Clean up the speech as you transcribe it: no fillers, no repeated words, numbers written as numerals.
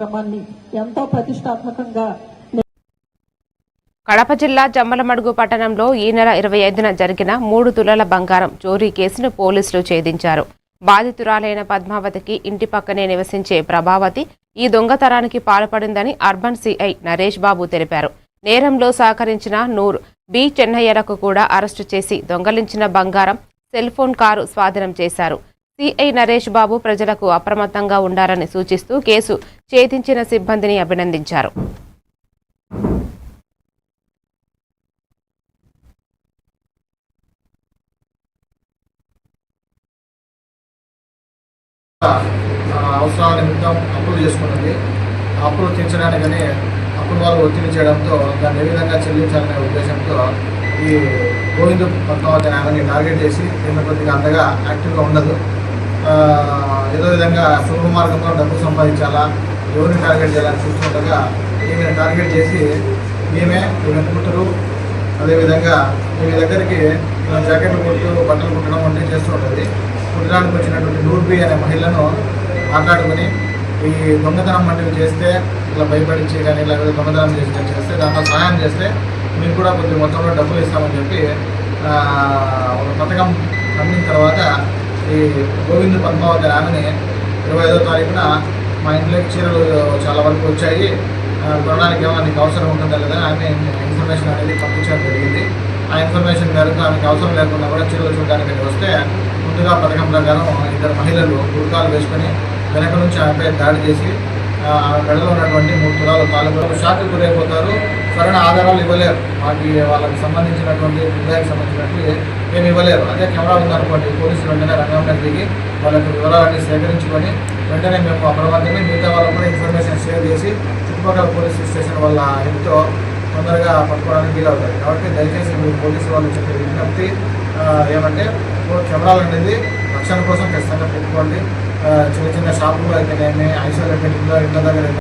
క్రమాన్ని ఎంతో ప్రతిష్టాత్మకంగా కడప జిల్లా జమ్మలమడుగు పట్టణంలో ఈ నెల 25న జరిగిన 3 తులాల బంగారం చోరీ కేసును పోలీసులు ఛేదించారు. బాధితురాలైన పద్మావతికి ఇంటి పక్కనే నివసించే ప్రభావతి ఈ దొంగతనానికి పాల్పడిందని అర్బన్ సిఐ నరేష్ బాబు తెలిపారు. నేరంలో సహకరించిన నూర్ బి చెన్నయ్యలకు కూడా అరెస్టు చేసి దొంగలించిన బంగారం సెల్ ఫోన్ కారు స్వాధీనం చేశారు. సిఐ నరేష్ బాబు ప్రజలకు అప్రమత్తంగా ఉండాలని సూచిస్తూ కేసు ఛేదించిన సిబ్బందిని అభినందించారు. అవసరాల నిమిత్తం అప్పులు చేసుకున్నది. అప్పులు తీర్చడానికని అప్పుల వాళ్ళు ఒత్తిడి చేయడంతో దాన్ని ఏ విధంగా చెల్లించాలనే ఉద్దేశంతో ఈ గోవింద పద్మావతి ఆమెని టార్గెట్ చేసి దీని కొద్దిగా అంతగా యాక్టివ్గా ఉండదు. ఏదో విధంగా సులభ మార్గంలో డబ్బు సంపాదించాలా, ఎవరిని టార్గెట్ చేయాలని చూస్తుండగా ఈమెను టార్గెట్ చేసి ఈమె కూతురు అదేవిధంగా ఈమె దగ్గరికి జాకెట్లు కుట్టు బట్టలు కుట్టడం వంటివి చేస్తూ ఉంటుంది. కుట్టడానికి వచ్చినటువంటి నూర్బి అనే మహిళను మాట్లాడుకుని ఈ దొంగతనం వంటివి చేస్తే ఇట్లా భయపడించి కానీ ఇలా దొంగతనం చేస్తే దాంట్లో సహాయం చేస్తే మీకు కూడా కొద్ది మొత్తంలో డబ్బులు ఇస్తామని చెప్పి ఒక పథకం అందిన తర్వాత ఈ గోవింద పద్మావతి ఆమెని 25వ తారీఖున మా ఇంట్లోకి చీరలు చాలా వరకు వచ్చాయి, కొనడానికి ఏమైనా నీకు అవసరం ఉంటుందా లేదా ఆమె ఇన్ఫర్మేషన్ అనేది పంపించడం జరిగింది. ఆ ఇన్ఫర్మేషన్ మేరకు ఆమెకు అవసరం లేకుండా కూడా చీరలు చూడడానికి వస్తే ముందుగా పథకం ప్రకారం 2 మహిళలు గుర్కాలు వేసుకొని వెనక నుంచి ఆమెపై దాడి చేసి ఆమె మెడలో ఉన్నటువంటి 3 తులాల తాలూకు షాక్కి గురైపోతారు. సరైన ఆధారాలు ఇవ్వలేరు, వాళ్ళకి సంబంధించినటువంటి హృదయానికి సంబంధించినట్టు ఏమి ఇవ్వలేరు. అదే కెమెరా ఉందనుకోండి, పోలీసులు వెంటనే రంగంలోకి దిగి వాళ్ళకి వివరాలన్నీ సేకరించుకొని వెంటనే మేము అప్రమత్తమే మిగతా వాళ్ళకు కూడా ఇన్ఫర్మేషన్ షేర్ చేసి చుట్టుపక్కల పోలీస్ స్టేషన్ వాళ్ళ ఎంతో తొందరగా పట్టుకోవడానికి వీలవుతుంది. కాబట్టి దయచేసి మీరు పోలీసు వాళ్ళు చెప్పే విజ్ఞప్తి ఏమంటే కెమెరాలు అనేది రక్షణ కోసం ఖచ్చితంగా పెట్టుకోండి. చిన్న చిన్న షాపులు అయితేనేమి, ఐసోలేటెడ్ ఇళ్ళ దగ్గర